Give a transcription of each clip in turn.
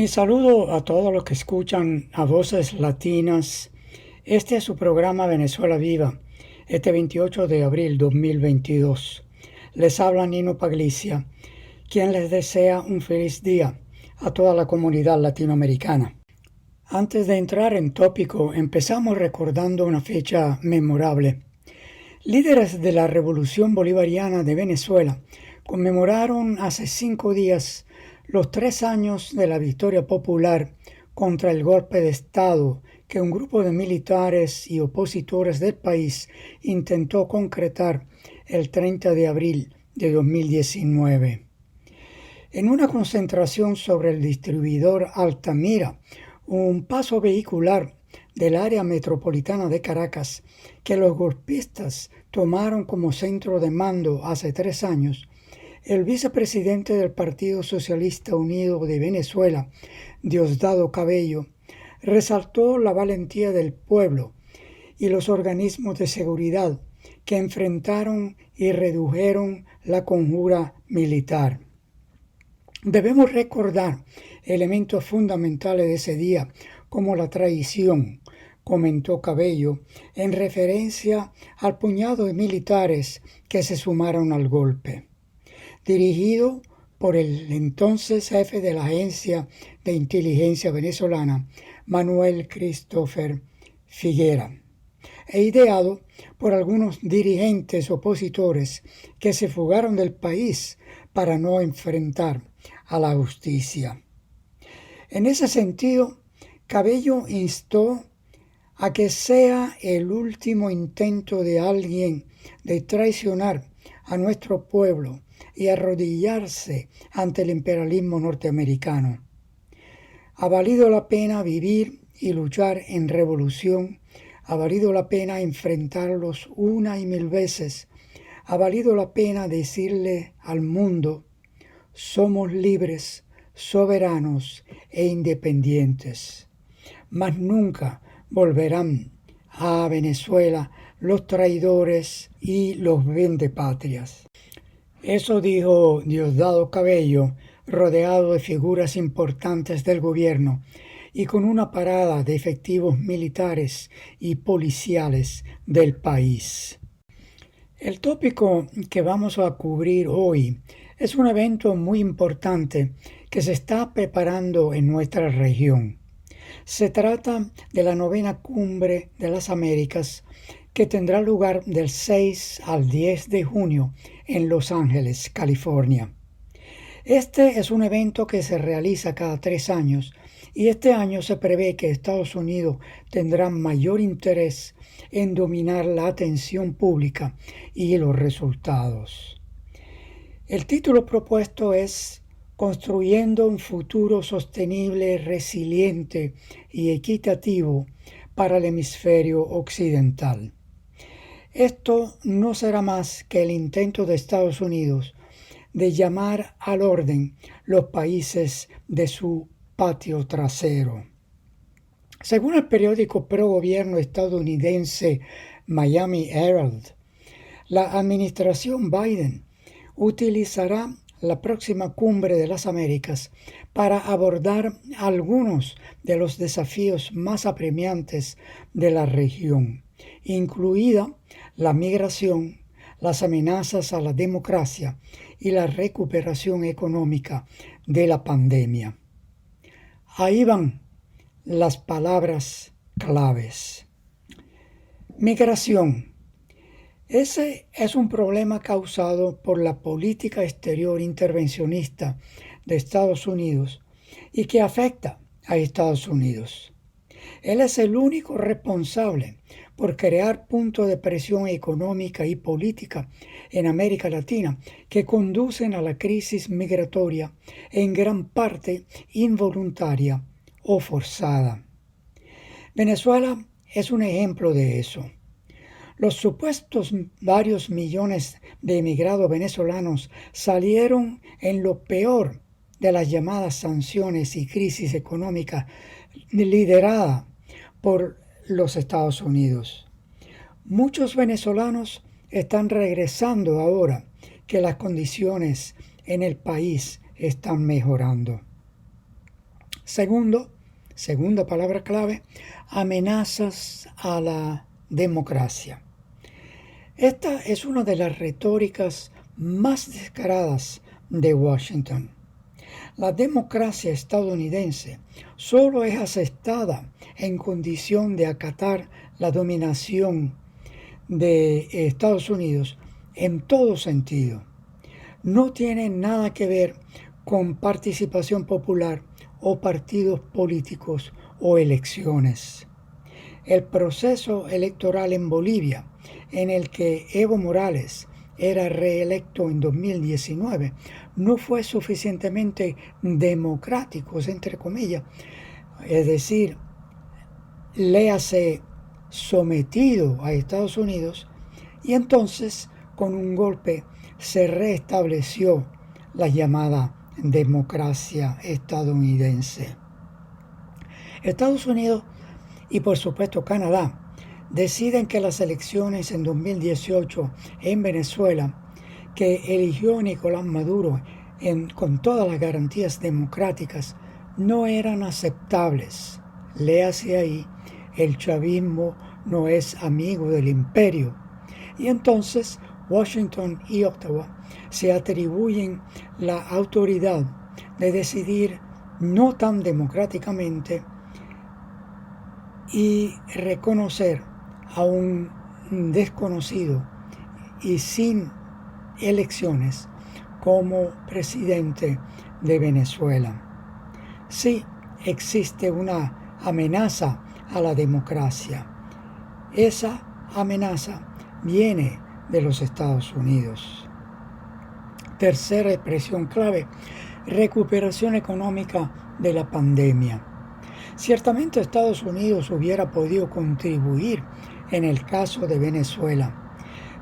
Mi saludo a todos los que escuchan a Voces Latinas. Este es su programa Venezuela Viva, este 28 de abril 2022. Les habla Nino Paglicia, quien les desea un feliz día a toda la comunidad latinoamericana. Antes de entrar en tópico, empezamos recordando una fecha memorable. Líderes de la Revolución Bolivariana de Venezuela conmemoraron hace 5 días los 3 años de la victoria popular contra el golpe de Estado que un grupo de militares y opositores del país intentó concretar el 30 de abril de 2019. En una concentración sobre el distribuidor Altamira, un paso vehicular del área metropolitana de Caracas, que los golpistas tomaron como centro de mando hace 3 años, el vicepresidente del Partido Socialista Unido de Venezuela, Diosdado Cabello, resaltó la valentía del pueblo y los organismos de seguridad que enfrentaron y redujeron la conjura militar. Debemos recordar elementos fundamentales de ese día, como la traición, comentó Cabello, en referencia al puñado de militares que se sumaron al golpe. Dirigido por el entonces jefe de la Agencia de Inteligencia venezolana, Manuel Christopher Figuera, e ideado por algunos dirigentes opositores que se fugaron del país para no enfrentar a la justicia. En ese sentido, Cabello instó a que sea el último intento de alguien de traicionar a nuestro pueblo y arrodillarse ante el imperialismo norteamericano. Ha valido la pena vivir y luchar en revolución, ha valido la pena enfrentarlos una y mil veces, ha valido la pena decirle al mundo: somos libres, soberanos e independientes. Mas nunca volverán a Venezuela los traidores y los vendepatrias. Eso dijo Diosdado Cabello, rodeado de figuras importantes del gobierno y con una parada de efectivos militares y policiales del país. El tópico que vamos a cubrir hoy es un evento muy importante que se está preparando en nuestra región. Se trata de la 9ª Cumbre de las Américas, que tendrá lugar del 6 al 10 de junio en Los Ángeles, California. Este es un evento que se realiza cada 3 años y este año se prevé que Estados Unidos tendrá mayor interés en dominar la atención pública y los resultados. El título propuesto es Construyendo un futuro sostenible, resiliente y equitativo para el hemisferio occidental. Esto no será más que el intento de Estados Unidos de llamar al orden los países de su patio trasero. Según el periódico pro-gobierno estadounidense Miami Herald, la administración Biden utilizará la próxima Cumbre de las Américas para abordar algunos de los desafíos más apremiantes de la región, incluida la migración, las amenazas a la democracia y la recuperación económica de la pandemia. Ahí van las palabras claves. Migración. Ese es un problema causado por la política exterior intervencionista de Estados Unidos y que afecta a Estados Unidos. Él es el único responsable por crear puntos de presión económica y política en América Latina que conducen a la crisis migratoria en gran parte involuntaria o forzada. Venezuela es un ejemplo de eso. Los supuestos varios millones de emigrados venezolanos salieron en lo peor de las llamadas sanciones y crisis económica liderada por los Estados Unidos. Muchos venezolanos están regresando ahora que las condiciones en el país están mejorando. Segunda palabra clave, amenazas a la democracia. Esta es una de las retóricas más descaradas de Washington. La democracia estadounidense solo es aceptada en condición de acatar la dominación de Estados Unidos en todo sentido. No tiene nada que ver con participación popular o partidos políticos o elecciones. El proceso electoral en Bolivia, en el que Evo Morales era reelecto en 2019, no fue suficientemente democrático, entre comillas, es decir, léase sometido a Estados Unidos, y entonces con un golpe se restableció la llamada democracia estadounidense. Estados Unidos y por supuesto Canadá deciden que las elecciones en 2018 en Venezuela, que eligió Nicolás Maduro con todas las garantías democráticas, no eran aceptables. Léase ahí, el chavismo no es amigo del imperio. Y entonces Washington y Ottawa se atribuyen la autoridad de decidir no tan democráticamente y reconocer a un desconocido y sin elecciones como presidente de Venezuela. Sí, existe una amenaza a la democracia. Esa amenaza viene de los Estados Unidos. Tercera expresión clave, recuperación económica de la pandemia. Ciertamente Estados Unidos hubiera podido contribuir en el caso de Venezuela,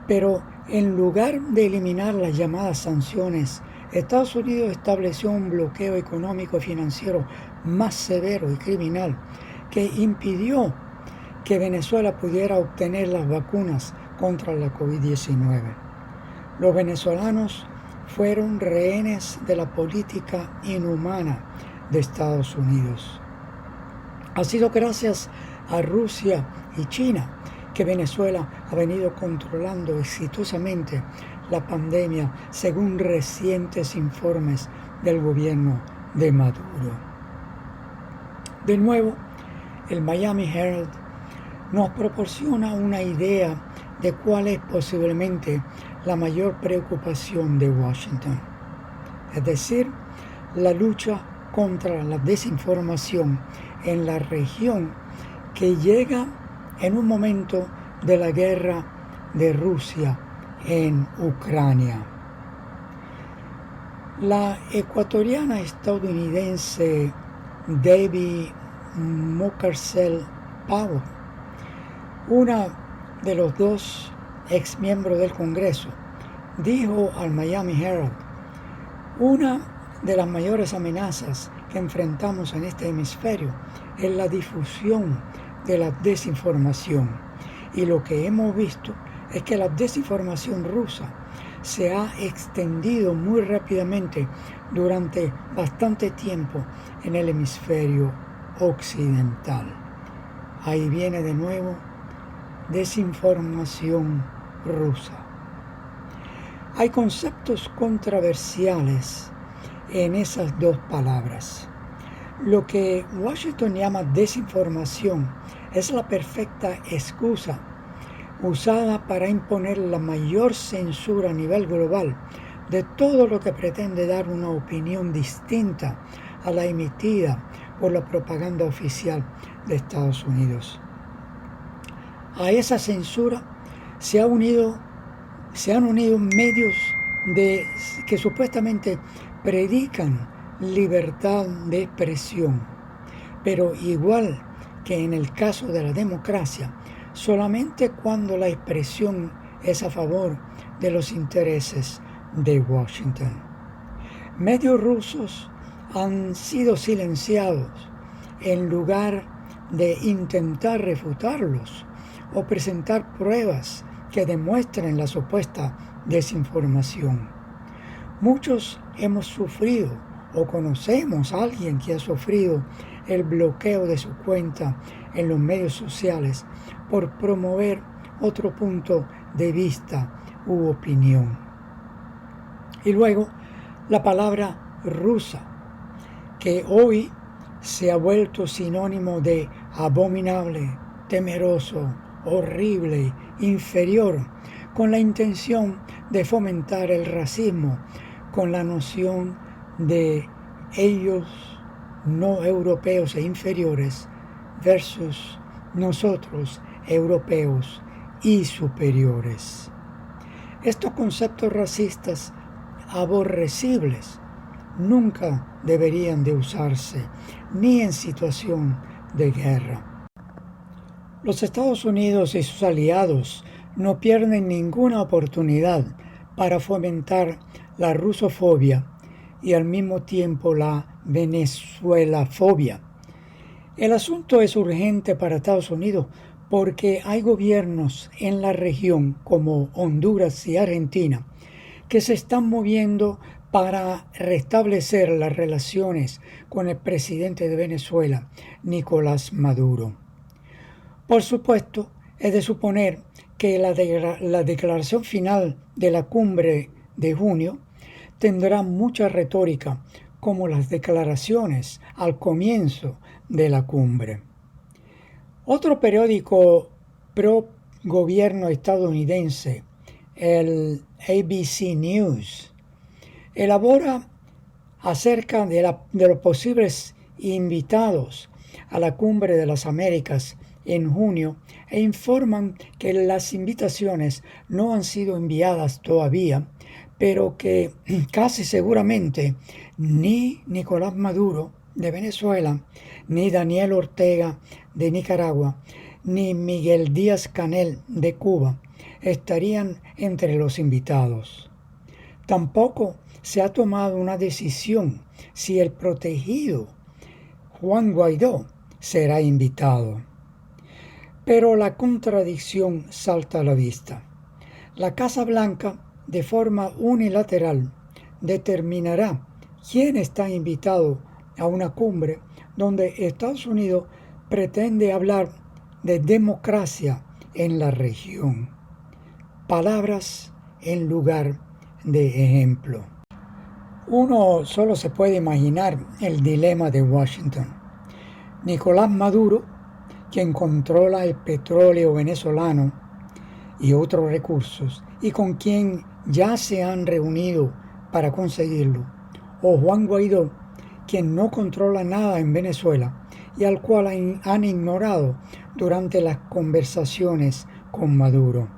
pero en lugar de eliminar las llamadas sanciones, Estados Unidos estableció un bloqueo económico y financiero más severo y criminal que impidió que Venezuela pudiera obtener las vacunas contra la COVID-19. Los venezolanos fueron rehenes de la política inhumana de Estados Unidos. Ha sido gracias a Rusia y China que Venezuela ha venido controlando exitosamente la pandemia, según recientes informes del gobierno de Maduro. De nuevo, el Miami Herald nos proporciona una idea de cuál es posiblemente la mayor preocupación de Washington, es decir, la lucha contra la desinformación en la región que llega en un momento de la guerra de Rusia en Ucrania. La ecuatoriana estadounidense Debbie Mucarsel Powell, una de los dos ex miembros del Congreso, dijo al Miami Herald: una de las mayores amenazas que enfrentamos en este hemisferio es la difusión de la desinformación, y lo que hemos visto es que la desinformación rusa se ha extendido muy rápidamente durante bastante tiempo en el hemisferio occidental. Ahí viene de nuevo desinformación rusa. Hay conceptos controversiales en esas dos palabras. Lo que Washington llama desinformación es la perfecta excusa usada para imponer la mayor censura a nivel global de todo lo que pretende dar una opinión distinta a la emitida por la propaganda oficial de Estados Unidos. A esa censura se han unido medios que supuestamente predican libertad de expresión, pero igual que en el caso de la democracia, solamente cuando la expresión es a favor de los intereses de Washington. Medios rusos han sido silenciados en lugar de intentar refutarlos o presentar pruebas que demuestren la supuesta desinformación. Muchos hemos sufrido o conocemos a alguien que ha sufrido el bloqueo de su cuenta en los medios sociales por promover otro punto de vista u opinión. Y luego la palabra rusa, que hoy se ha vuelto sinónimo de abominable, temeroso, horrible, inferior, con la intención de fomentar el racismo, con la noción de ellos no europeos e inferiores versus nosotros europeos y superiores. Estos conceptos racistas aborrecibles nunca deberían de usarse, ni en situación de guerra. Los Estados Unidos y sus aliados no pierden ninguna oportunidad para fomentar la rusofobia y al mismo tiempo la venezuelafobia. El asunto es urgente para Estados Unidos porque hay gobiernos en la región como Honduras y Argentina que se están moviendo para restablecer las relaciones con el presidente de Venezuela, Nicolás Maduro. Por supuesto, es de suponer que la declaración final de la cumbre de junio tendrá mucha retórica, como las declaraciones al comienzo de la cumbre. Otro periódico pro gobierno estadounidense, el ABC News, elabora acerca de los posibles invitados a la Cumbre de las Américas en junio e informan que las invitaciones no han sido enviadas todavía, pero que casi seguramente ni Nicolás Maduro de Venezuela, ni Daniel Ortega de Nicaragua, ni Miguel Díaz-Canel de Cuba estarían entre los invitados. Tampoco se ha tomado una decisión si el protegido Juan Guaidó será invitado. Pero la contradicción salta a la vista. La Casa Blanca, de forma unilateral, determinará quién está invitado a una cumbre donde Estados Unidos pretende hablar de democracia en la región. Palabras en lugar de ejemplo. Uno solo se puede imaginar el dilema de Washington. Nicolás Maduro, quien controla el petróleo venezolano y otros recursos, y con quien ya se han reunido para conseguirlo, o Juan Guaidó, quien no controla nada en Venezuela y al cual han ignorado durante las conversaciones con Maduro.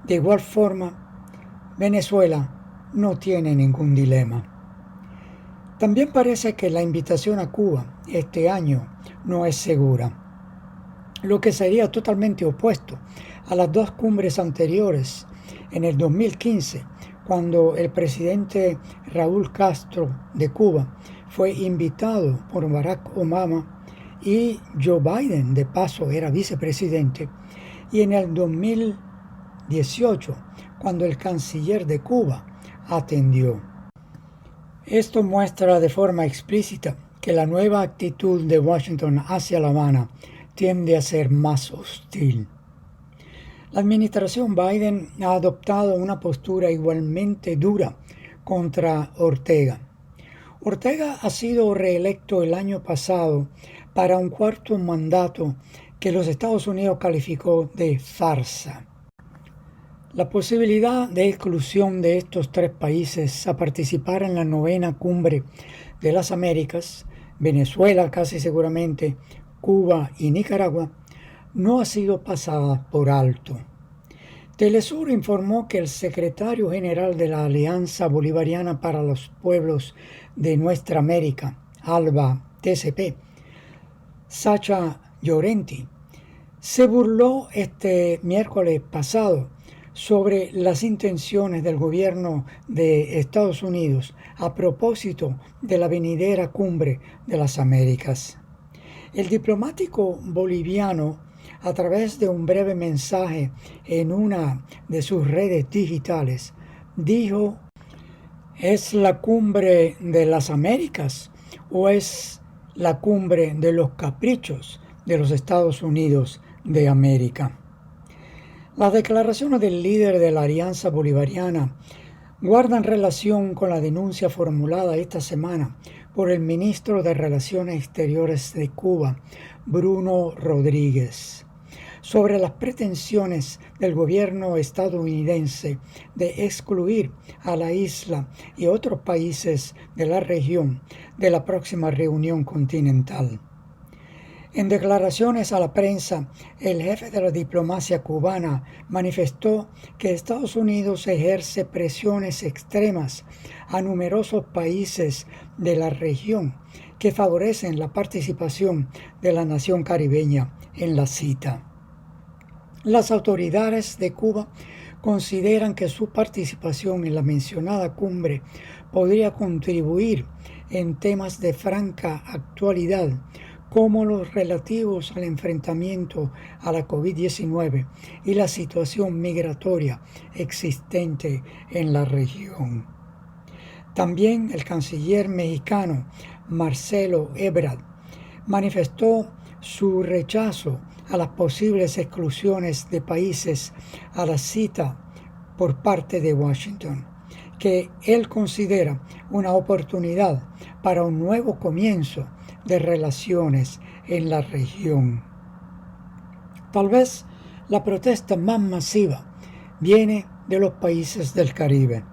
De igual forma, Venezuela no tiene ningún dilema. También parece que la invitación a Cuba este año no es segura, lo que sería totalmente opuesto a las dos cumbres anteriores en el 2015, cuando el presidente Raúl Castro de Cuba fue invitado por Barack Obama y Joe Biden, de paso, era vicepresidente, y en el 2018, cuando el canciller de Cuba atendió. Esto muestra de forma explícita que la nueva actitud de Washington hacia La Habana tiende a ser más hostil. La administración Biden ha adoptado una postura igualmente dura contra Ortega. Ortega ha sido reelecto el año pasado para un cuarto mandato que los Estados Unidos calificó de farsa. La posibilidad de exclusión de estos tres países a participar en la 9ª Cumbre de las Américas, Venezuela casi seguramente, Cuba y Nicaragua, no ha sido pasada por alto. Telesur informó que el secretario general de la Alianza Bolivariana para los Pueblos de Nuestra América, ALBA-TCP, Sacha Llorenti, se burló este miércoles pasado sobre las intenciones del gobierno de Estados Unidos a propósito de la venidera Cumbre de las Américas. El diplomático boliviano, a través de un breve mensaje en una de sus redes digitales, dijo: ¿Es la cumbre de las Américas o es la cumbre de los caprichos de los Estados Unidos de América? Las declaraciones del líder de la Alianza Bolivariana guardan relación con la denuncia formulada esta semana por el ministro de Relaciones Exteriores de Cuba, Bruno Rodríguez, sobre las pretensiones del gobierno estadounidense de excluir a la isla y otros países de la región de la próxima reunión continental. En declaraciones a la prensa, el jefe de la diplomacia cubana manifestó que Estados Unidos ejerce presiones extremas a numerosos países de la región que favorecen la participación de la nación caribeña en la cita. Las autoridades de Cuba consideran que su participación en la mencionada cumbre podría contribuir en temas de franca actualidad, como los relativos al enfrentamiento a la COVID-19 y la situación migratoria existente en la región. También el canciller mexicano Marcelo Ebrard manifestó su rechazo a las posibles exclusiones de países a la cita por parte de Washington, que él considera una oportunidad para un nuevo comienzo de relaciones en la región. Tal vez la protesta más masiva viene de los países del Caribe.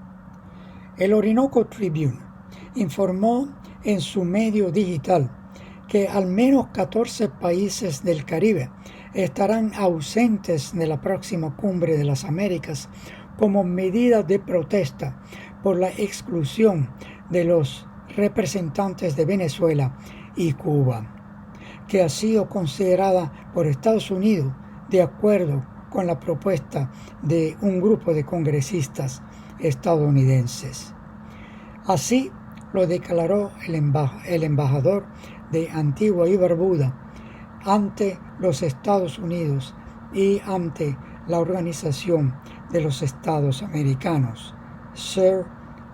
El Orinoco Tribune informó en su medio digital que al menos 14 países del Caribe estarán ausentes de la próxima cumbre de las Américas como medida de protesta por la exclusión de los representantes de Venezuela y Cuba, que ha sido considerada por Estados Unidos de acuerdo con la propuesta de un grupo de congresistas estadounidenses. Así lo declaró el embajador de Antigua y Barbuda ante los Estados Unidos y ante la Organización de los Estados Americanos, Sir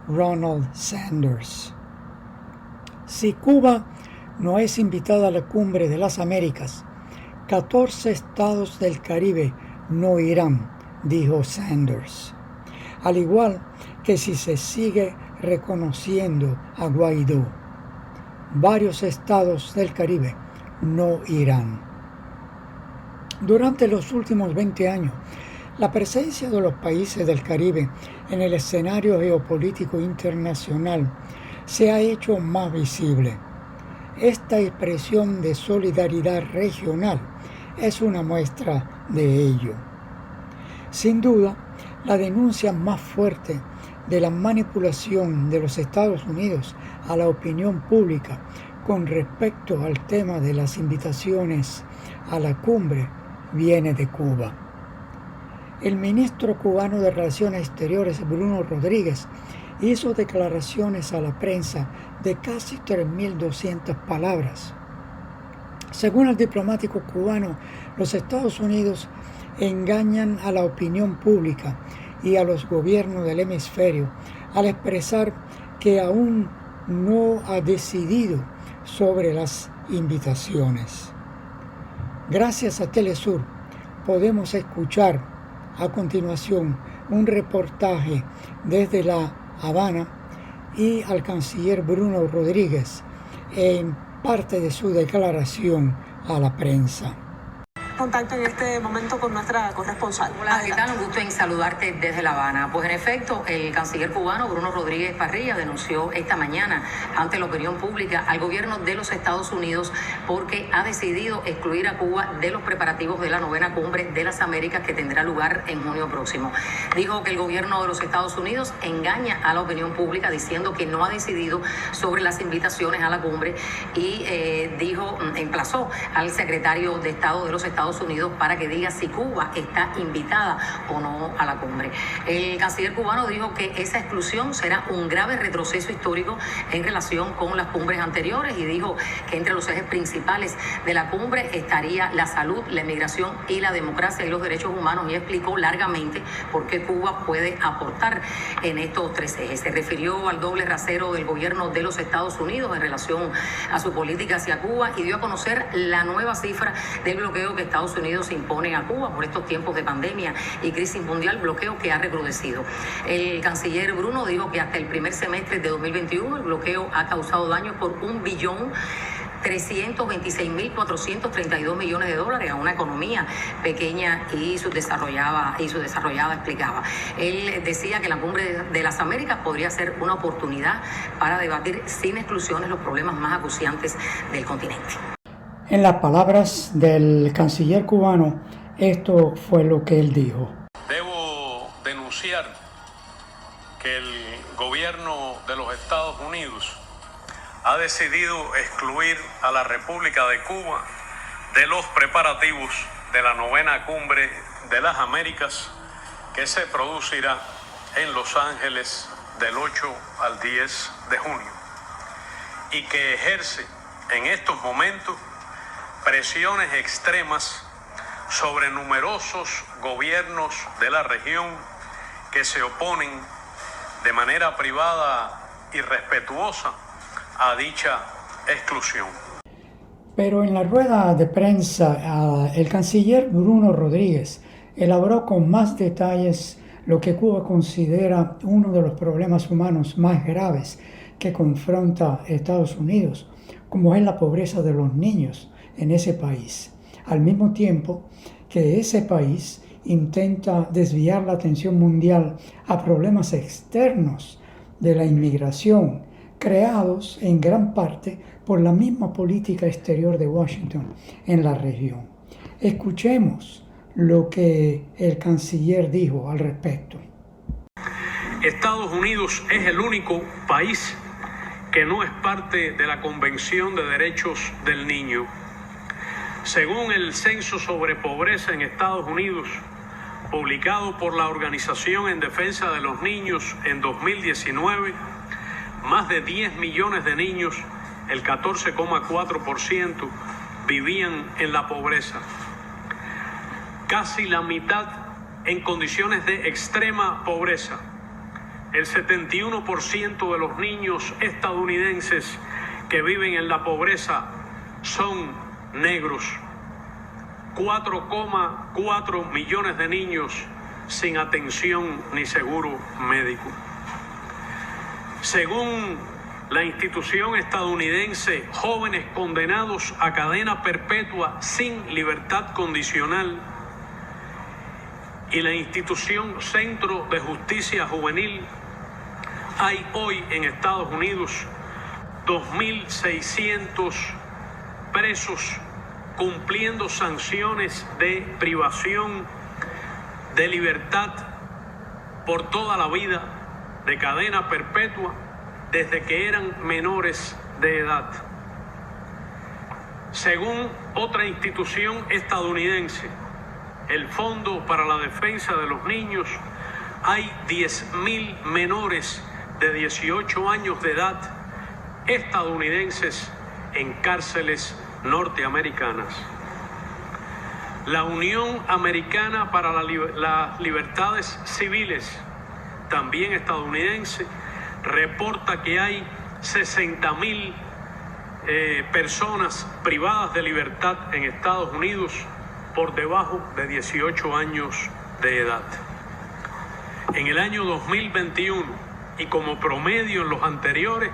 Ronald Sanders. Si Cuba no es invitada a la cumbre de las Américas, 14 estados del Caribe no irán, dijo Sanders. Al igual que si se sigue reconociendo a Guaidó, varios estados del Caribe no irán. Durante los últimos 20 años, la presencia de los países del Caribe en el escenario geopolítico internacional se ha hecho más visible. Esta expresión de solidaridad regional es una muestra de ello. Sin duda, la denuncia más fuerte de la manipulación de los Estados Unidos a la opinión pública con respecto al tema de las invitaciones a la cumbre viene de Cuba. El ministro cubano de Relaciones Exteriores, Bruno Rodríguez, hizo declaraciones a la prensa de casi 3.200 palabras. Según el diplomático cubano, los Estados Unidos engañan a la opinión pública y a los gobiernos del hemisferio al expresar que aún no ha decidido sobre las invitaciones. Gracias a Telesur podemos escuchar a continuación un reportaje desde La Habana y al canciller Bruno Rodríguez en parte de su declaración a la prensa. Contacto en este momento con nuestra corresponsal. Hola, ¿qué tal? Un gusto en saludarte desde La Habana. Pues en efecto, el canciller cubano Bruno Rodríguez Parrilla denunció esta mañana ante la opinión pública al gobierno de los Estados Unidos porque ha decidido excluir a Cuba de los preparativos de la 9ª Cumbre de las Américas que tendrá lugar en junio próximo. Dijo que el gobierno de los Estados Unidos engaña a la opinión pública diciendo que no ha decidido sobre las invitaciones a la cumbre y emplazó al secretario de Estado de los Estados Estados Unidos para que diga si Cuba está invitada o no a la cumbre. El canciller cubano dijo que esa exclusión será un grave retroceso histórico en relación con las cumbres anteriores y dijo que entre los ejes principales de la cumbre estaría la salud, la inmigración y la democracia y los derechos humanos, y explicó largamente por qué Cuba puede aportar en estos tres ejes. Se refirió al doble rasero del gobierno de los Estados Unidos en relación a su política hacia Cuba y dio a conocer la nueva cifra del bloqueo que Estados Unidos impone a Cuba por estos tiempos de pandemia y crisis mundial, bloqueo que ha recrudecido. El canciller Bruno dijo que hasta el primer semestre de 2021 el bloqueo ha causado daños por $1.326.432 millones a una economía pequeña y subdesarrollada, explicaba. Él decía que la cumbre de las Américas podría ser una oportunidad para debatir sin exclusiones los problemas más acuciantes del continente. En las palabras del canciller cubano, esto fue lo que él dijo. Debo denunciar que el gobierno de los Estados Unidos ha decidido excluir a la República de Cuba de los preparativos de la 9ª Cumbre de las Américas que se producirá en Los Ángeles del 8 al 10 de junio y que ejerce en estos momentos presiones extremas sobre numerosos gobiernos de la región que se oponen de manera privada y respetuosa a dicha exclusión. Pero en la rueda de prensa, el canciller Bruno Rodríguez elaboró con más detalles lo que Cuba considera uno de los problemas humanos más graves que confronta Estados Unidos, como es la pobreza de los niños en ese país, al mismo tiempo que ese país intenta desviar la atención mundial a problemas externos de la inmigración, creados en gran parte por la misma política exterior de Washington en la región. Escuchemos lo que el canciller dijo al respecto. Estados Unidos es el único país que no es parte de la Convención de Derechos del Niño. Según el Censo sobre Pobreza en Estados Unidos, publicado por la Organización en Defensa de los Niños en 2019, más de 10 millones de niños, el 14,4%, vivían en la pobreza. Casi la mitad en condiciones de extrema pobreza. El 71% de los niños estadounidenses que viven en la pobreza son negros. 4,4 millones de niños sin atención ni seguro médico. Según la institución estadounidense Jóvenes Condenados a Cadena Perpetua sin Libertad Condicional y la institución Centro de Justicia Juvenil, hay hoy en Estados Unidos 2.600 presos cumpliendo sanciones de privación de libertad por toda la vida, de cadena perpetua, desde que eran menores de edad. Según otra institución estadounidense, el Fondo para la Defensa de los Niños, hay 10.000 menores de 18 años de edad estadounidenses en cárceles norteamericanas. La Unión Americana para las Libertades Civiles, también estadounidense, reporta que hay 60.000 personas privadas de libertad en Estados Unidos por debajo de 18 años de edad. En el año 2021, y como promedio en los anteriores,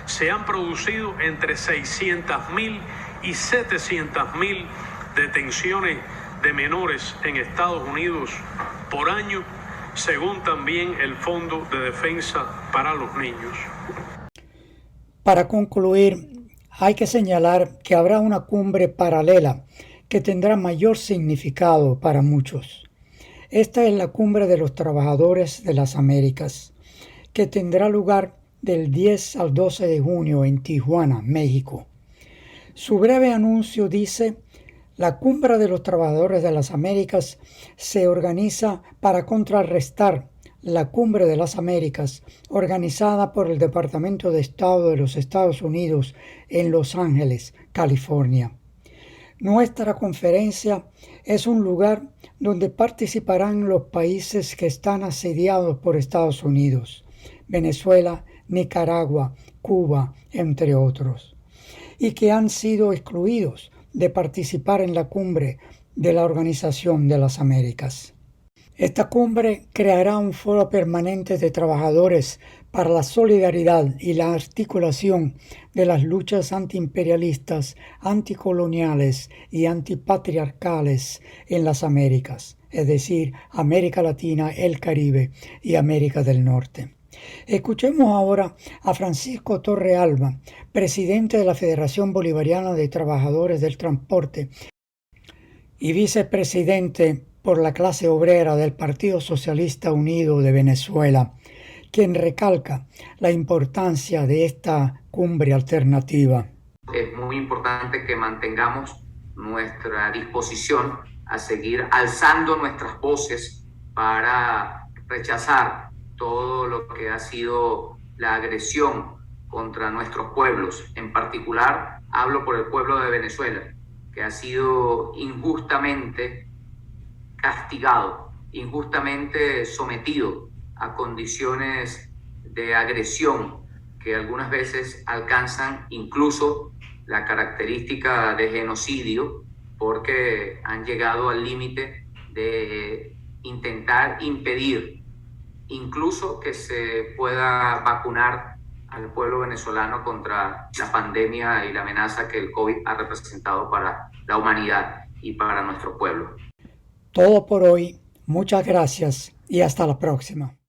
se han producido entre 600.000 y 700.000 detenciones de menores en Estados Unidos por año, según también el Fondo de Defensa para los Niños. Para concluir, hay que señalar que habrá una cumbre paralela que tendrá mayor significado para muchos. Esta es la Cumbre de los Trabajadores de las Américas, que tendrá lugar del 10 al 12 de junio en Tijuana, México. Su breve anuncio dice: La Cumbre de los Trabajadores de las Américas se organiza para contrarrestar la Cumbre de las Américas, organizada por el Departamento de Estado de los Estados Unidos en Los Ángeles, California. Nuestra conferencia es un lugar donde participarán los países que están asediados por Estados Unidos, Venezuela, Nicaragua, Cuba, entre otros, y que han sido excluidos de participar en la cumbre de la Organización de las Américas. Esta cumbre creará un foro permanente de trabajadores para la solidaridad y la articulación de las luchas antiimperialistas, anticoloniales y antipatriarcales en las Américas, es decir, América Latina, el Caribe y América del Norte. Escuchemos ahora a Francisco Torrealba, presidente de la Federación Bolivariana de Trabajadores del Transporte y vicepresidente por la clase obrera del Partido Socialista Unido de Venezuela, quien recalca la importancia de esta cumbre alternativa. Es muy importante que mantengamos nuestra disposición a seguir alzando nuestras voces para rechazar todo lo que ha sido la agresión contra nuestros pueblos. En particular, hablo por el pueblo de Venezuela, que ha sido injustamente castigado, injustamente sometido a condiciones de agresión que algunas veces alcanzan incluso la característica de genocidio, porque han llegado al límite de intentar impedir incluso que se pueda vacunar al pueblo venezolano contra la pandemia y la amenaza que el COVID ha representado para la humanidad y para nuestro pueblo. Todo por hoy. Muchas gracias y hasta la próxima.